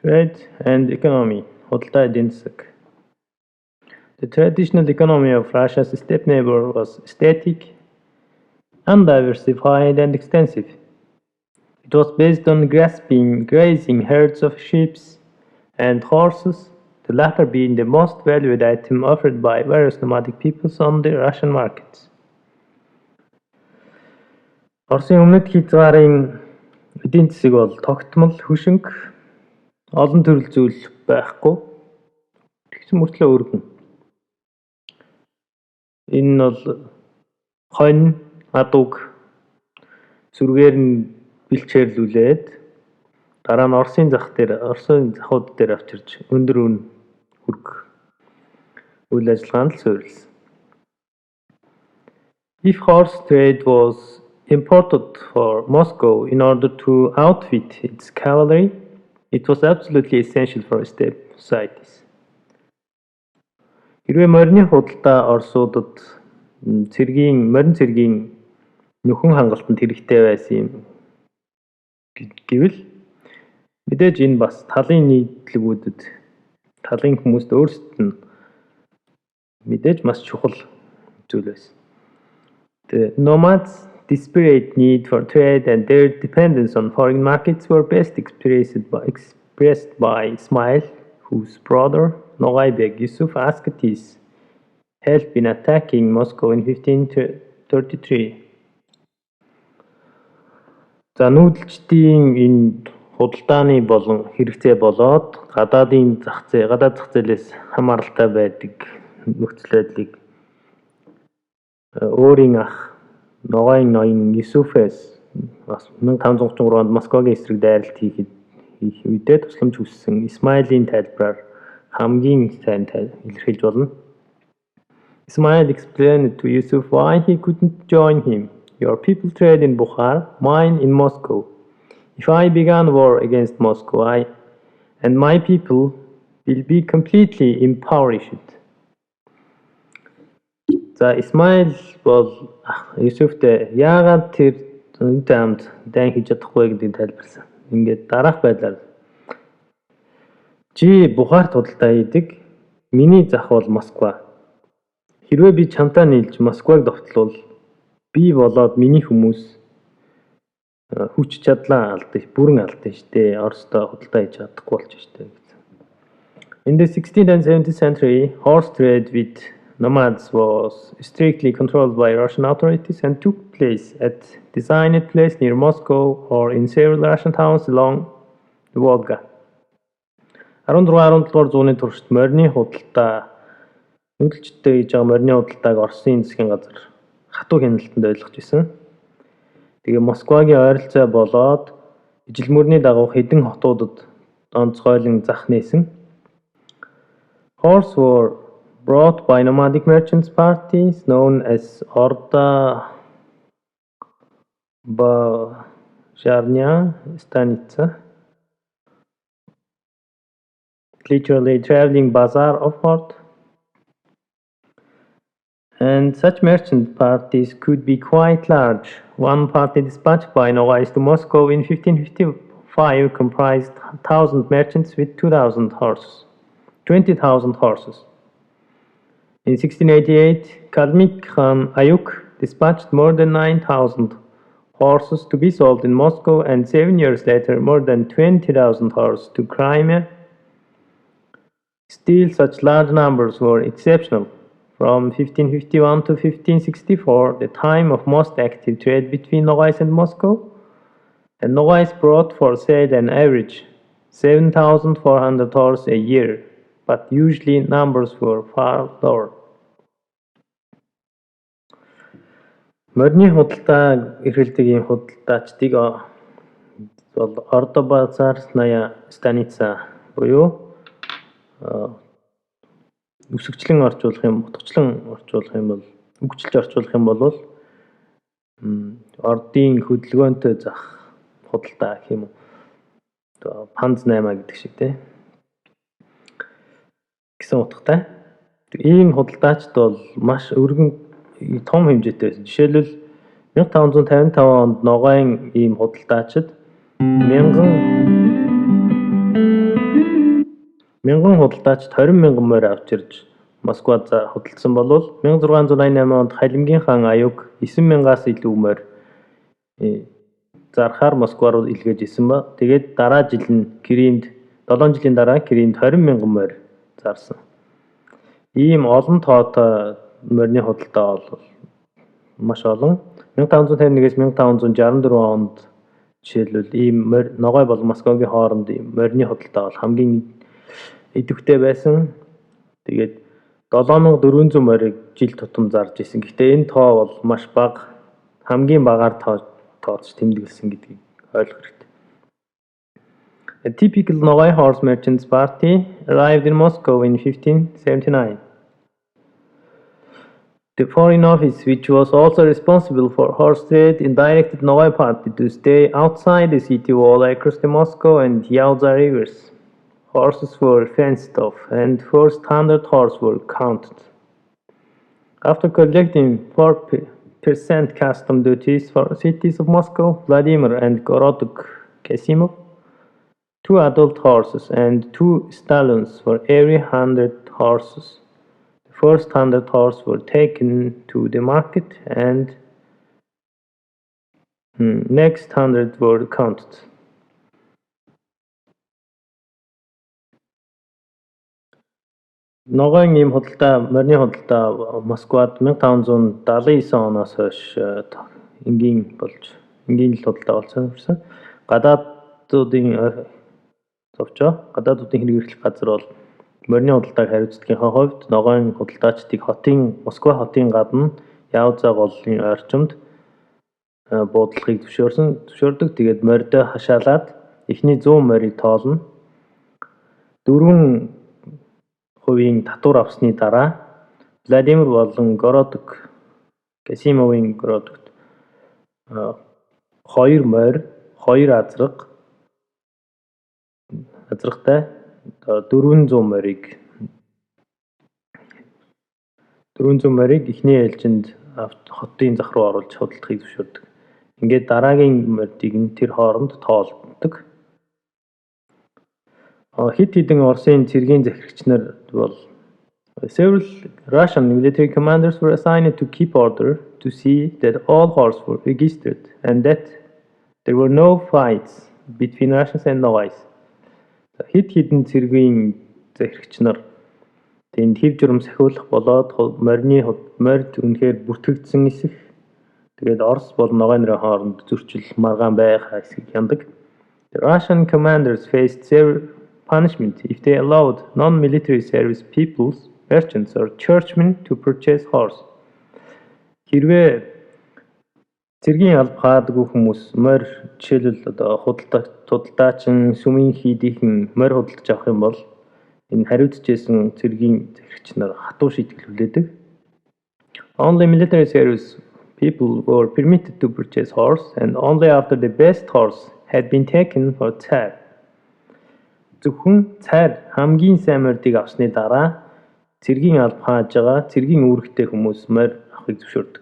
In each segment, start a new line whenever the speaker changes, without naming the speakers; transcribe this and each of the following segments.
Trade and economy. Худалдаа эдийн засаг. The traditional economy of Russia's steppe neighbor was static, undiversified, and extensive. It was based on grazing herds of sheep and horses, the latter being the most valued item offered by various nomadic peoples on the Russian markets. Оросын өмнөд хязгаарын эдийн засаг бол тогтмол, хөшинг, олон төрөл зүйл байхгүй. Тэгсэн мөртлөө өргөн. Энэ нь бол хонь, адуг сүргээр нь бэлчээрлүүлээд дараа нь Оросын захууд дээр авчирч өндөр үн хүргэх үйл ажиллагаанд суурилсан. If horse trade was imported for Moscow in order to outfit its cavalry, it was absolutely essential for steppe societies. Хэрвээ морины худалдаа Оросуудад морин цэргийн нөхөн хангалтанд хэрэгтэй байсан юм гэвэл мэдээж энэ бас талын нийтлэгүүдэд талын хүмүүст өөрсдөд нь мэдээж маш чухал зүйл байсан. The nomads' desperate need for trade and their dependence on foreign markets were best expressed by Ismail, whose brother Nogai Beg Yusuf asked his help in attacking Moscow in 1533. За нүүдэлчдийн энэ худалдааны болон хэрэгцээ болоод гадаад зах зээлээс хамааралтай байдаг нөхцөл байдлыг өөрийн ах Ногаийн ноён Юсуфээс 1533 онд Москвагийн эсрэг дайралт хийх үедээ тусламж хүссэн Исмаилийн тайлбараар хамгийн сайн илэрхийлж болно. Ismail explained to Yusuf why he couldn't join him. Your people trade in Bukhara, mine in Moscow. If I began war against Moscow, I and my people will be completely impoverished. За Исмаил бол Юсуфтэй яагаад тэр үнэтэй хамт дайн хийж чадахгүй гэдгийг тайлбарласан. Ингээд дараах байдлаар чи Бухарт худалдаа хийдэг, миний зах бол Москва. Хэрвээ би чамтай нийлж Москваг довтлол би болоод миний хүмүүс хүч чадлаа алдаж, бүрэн алдаж штэ. Оростой худалдаа хийж чадахгүй болж штэ. In the 16th and 17th century, horse trade with nomads was strictly controlled by Russian authorities and took place at designated place near Moscow or in several Russian towns along the Volga. 16-17 дугаар зууны туршид морины худалдаа нүүдэлчдэд хийж байгаа морины худалдааг Оросын засгийн газар хатуу хяналтанд ойлгож байсан. Тэгээ Москвагийн ойролцоо болоод ижил мөрний дагуу хэдэн хотуудад онцгойлон зах нээсэн. Horses were brought by nomadic merchants parties known as ордобазарная станица, literally traveling bazaar of horde. And such merchant parties could be quite large. One party dispatched by Nogais to Moscow in 1555 comprised 1,000 merchants with 20,000 horses. In 1688, Kalmyk Khan Ayuk dispatched more than 9,000 horses to be sold in Moscow, and 7 years later more than 20,000 horses to Crimea. Still, such large numbers were exceptional. From 1551 to 1564, the time of most active trade between Nogais and Moscow, and Nogais brought for sale an average 7,400 horses a year, but usually numbers were far lower. Морины худалдаа эрхэлдэг ийм худалдаачдыг бол ордобазарная станица буюу үсгчлэн орчуулах юм, утгачлан орчуулах юм бол үгчлж орчуулах юм бол ордын хөдөлгөөнтэй зах худалдаа гэх юм уу. Одоо панз 8 гэдэг шиг те. Гэсэн утгатай. Ийм худалдаачд бол маш өргөн том хэмжээтэй байсан. Жишээлбэл 1555 онд Ногайн ийм худалдаачид 1000 Мянган худалдаачид 20,000 морь авч ирж Москвад худалдсан болвол 1688 онд Халимгийн хаан аюуг 9,000-аас илүү морь зархаар Москва руу илгээж исэн ба тэгээд дараа жил нь Киринд 7 жилийн дараа Киринд 20,000 морь зарсан. Ийм олон тоотой морины худалдаа бол маш олон. 1551-ээс 1564 онд жишээлбэл ийм ногой болон Москвагийн хооронд морины худалдаа бол хамгийн идэвхтэй байсан. Тэгээд 7400 морийг жил тутам зарж исэн. Гэхдээ энэ тоо бол маш бага, хамгийн багаар тооцож тэмдэглэсэн гэдгийг ойлгох хэрэгтэй. A typical Nogai horse merchants party arrived in Moscow in 1579. The Foreign Office, which was also responsible for horse trade, directed Nogai party to stay outside the city wall across the Moscow and Yaouza rivers. Horses were fenced off and 4 standard horses were counted. After collecting 4% custom duties for cities of Moscow, Vladimir and Gorod-Kasimov, 2 adult horses and 2 stallions for every 100 horses. The 4 standard horses were taken to the market and next 100 were counted. Ногоон ийм морины худалдаа Москвад 1579 оноос хойш энгийн л худалдаа болсон. Гадаадуудын хэрэг эрхлэх газар бол морины худалдааг хариуцлагын хувьд ногоон худалдаачдыг Москва хотын гадна Яуза голлын орчимд буудлахыг зөвшөөрдөг. Тэгээд морьдоо хашаалаад эхний 100 морийг тоолно. 4% татвар авсны дараа Владимир болон Город-Касимовын 2 морь, 2 азрагтай 400 морийг эхний ээлжинд хотын зах руу оруулж худалдахыг зөвшөөрдөг. Ингээд дараагийн морьдыг нь тэр хооронд тоолдог. Хит хитэн Оросын цэргийн захирагч нар бол several Russian military commanders were assigned to keep order to see that all horses were registered and that there were no fights between Russians and Nogais. Хит хитэн цэргийн захирагч нар тэнд хэв журам сахиулах болоод морьд үнэхээр бүртгэгдсэн эсэх. Тэгээд Орос болон Ногой нарын хооронд зөрчил маргаан байх хэсгийг хяндаг. The Russian commanders faced severe punishment if they allowed non-military service peoples, merchants or churchmen to purchase horse. Хэрвээ цэргийн алба хаадаг хүмүүс морь жишээлбэл худалдаачин сүмийн хийдийнхэн морь худалдаж авах юм бол энэ хариуцжсэн цэргийн захирагч нар хатуу шийтгэл хүлээдэг. Only military service people were permitted to purchase horse and only after the best horse had been taken for Tsar. Зөвхөн цар хамгийн сайн морьдыг авсны дараа цэргийн алба хааж байгаа цэргийн үүрэгтэй хүмүүс морь авахыг зөвшөөрдөг.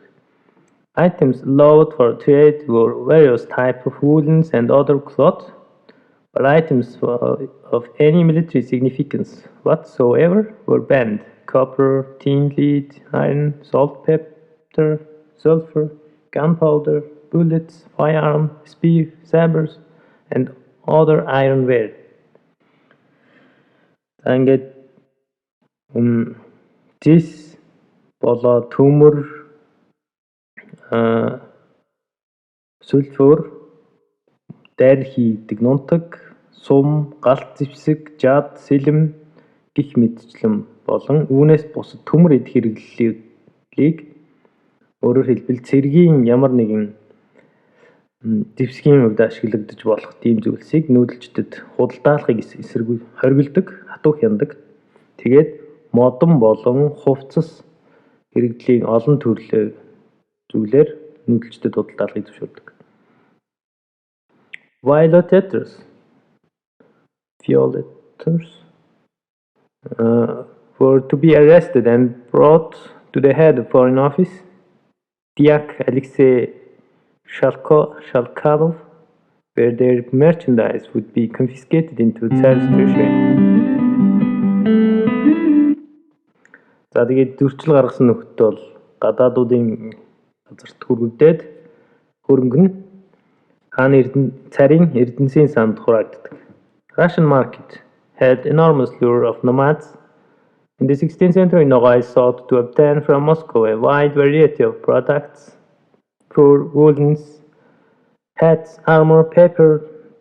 Items allowed for trade were various types of woolens and other cloth, but items of any military significance whatsoever were banned. Copper, tin, lead, iron, salt, pepper, sulfur, gunpowder, bullets, firearm, spear, sabers, and other ironware. Ингээд зис болоо төмөр сульфур дайр хийдэг нунтаг сум галт зэвсэг жад сэлэм гих мэдчлэн болон үүнээс бусад төмөр эд хэрэглэлийг өөрөөр хэлбэл цэргийн ямар нэгэн зэвсгийн хувьд ашиглагдаж болох тийм зүйлсийг нүүдэлчдэд худалдаалахыг хоригддог, хатуу хяндаг. Тэгээд модон болон хувцас хэрэглэлийн олон төрлийн зүйлээр нүүдэлчдэд худалдаалахыг зөвшөөрдөг. Violators were to be arrested and brought to the head of Foreign Office, Diak Alexei Shalkadov, where their merchandise would be confiscated into Tsar's treasury. За тэгээд зөрчил гаргасан нөхөд бол гадаадуудын газарт хүргэгдээд хөрөнгө нь хааны царийн эрдэнсийн санд хураагддаг. Russian market had enormous lure of nomads. In the 16th century, Nogai sought to obtain from Moscow a wide variety of products: fur, woolens, hats, armor, paper,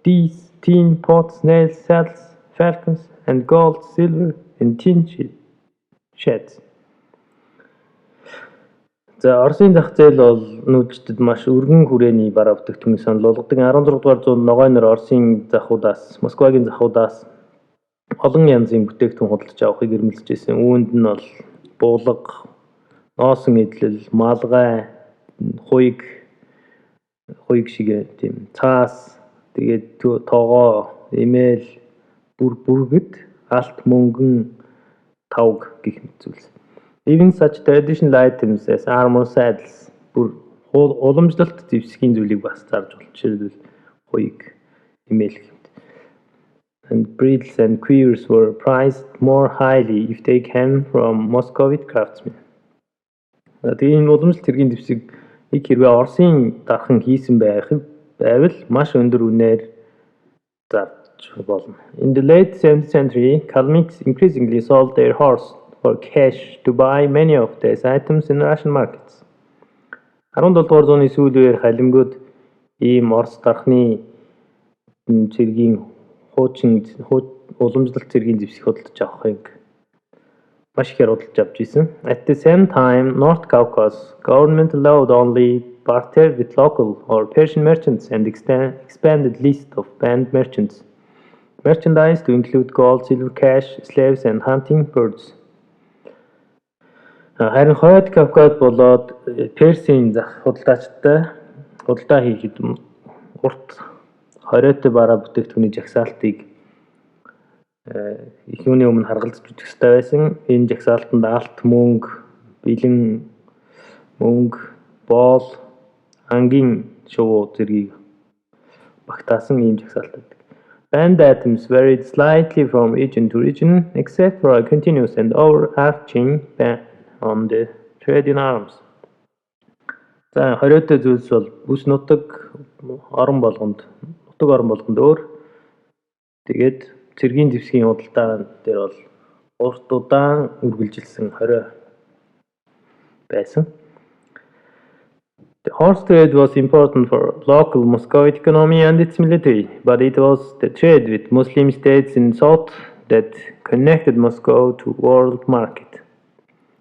teas, tin, pots, nails, saddles, falcons, and gold, silver, and tin sheds. За Оросын зах зээл бол нүүдэлчдэд маш өргөн хүрээний бараа бүтээгдэхүүнийг санал болгодог. 16 дугаар зуунд ногой нэр Оросын захуудаас, Москвагийн захуудаас олон янзын бүтээгдэхүүн худалдаж авахыг эрмэлзэж байсан. Үүнд нь бол буулга, носон эдлэл, малгай, хуйг шиг тийм цаас, тэгээд тоогоо, эмээл, бүргэд, алт, мөнгөн, тавг гэх мэт зүйлс. Even such traditional items as armor, saddles, уламжлалт зэвсгийн зүйлийг бас зарж болно. Жишээлбэл хуйг, эмээл гэх мэт. And bridles and quivers were prized more highly if they came from Moscovite craftsmen. Тэгээд энэ уламжлалт хэргийн зэвсэг хэрвээ Оросын дархан хийсэн байвал маш өндөр үнээр зарж болно. In the late 17th century, Kalmyks increasingly sold their horse for cash to buy many of these items in Russian markets. 17 дугаар зууны сүүл үеэр халимгууд ийм Орос дархны цэргийн хуучин уламжлалт цэргийн зэвсэг худалдаж авахыг маш ихээр худалдаж авч ирсэн. At the same time, North Caucasus government allowed only barter with local or Persian merchants and expanded list of banned merchandise to include gold, silver, cash, slaves, and hunting birds. Харин Хойд Кавказ болоод Персийн зах худалдаачтай худалдаа хийхэд урт хориотой бараа бүтээгдэхүүний жагсаалтыг их юуны өмнө харгалзаж үзэх хэрэгтэй байсан. Энэ жагсаалтанд алт, мөнгө, бэлэн мөнгө, боол, ангийн шувуу зэргийг багтаасан ийм жагсаалт байдаг. Banned items varied slightly from region to region, except for a continuous and overarching ban on the trade in arms. За хориотой зүйлс бол бүс нутаг орон болгонд өөр. Тэгээд цэргийн зэвсгийн худалдаа дээр бол урт удаан үргэлжилсэн хорио байсан. The horse trade was important for local Muscovite economy and its military, but it was the trade with Muslim states in south that connected Moscow to world market.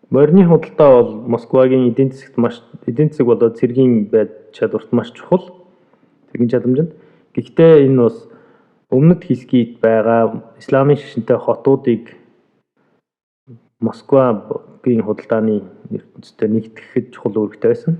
Морины худалдаа бол Москвагийн эдийн засаг болоод цэргийн байд чадварт маш чухал. Цэргийн чадамжинд. Гэхдээ энэ бас өмнөд хэсгийд байгаа исламын шашинтай хотуудыг Москвагийн худалдааны ертөнцтэй нэгтгэхэд чухал үүрэгтэй байсан.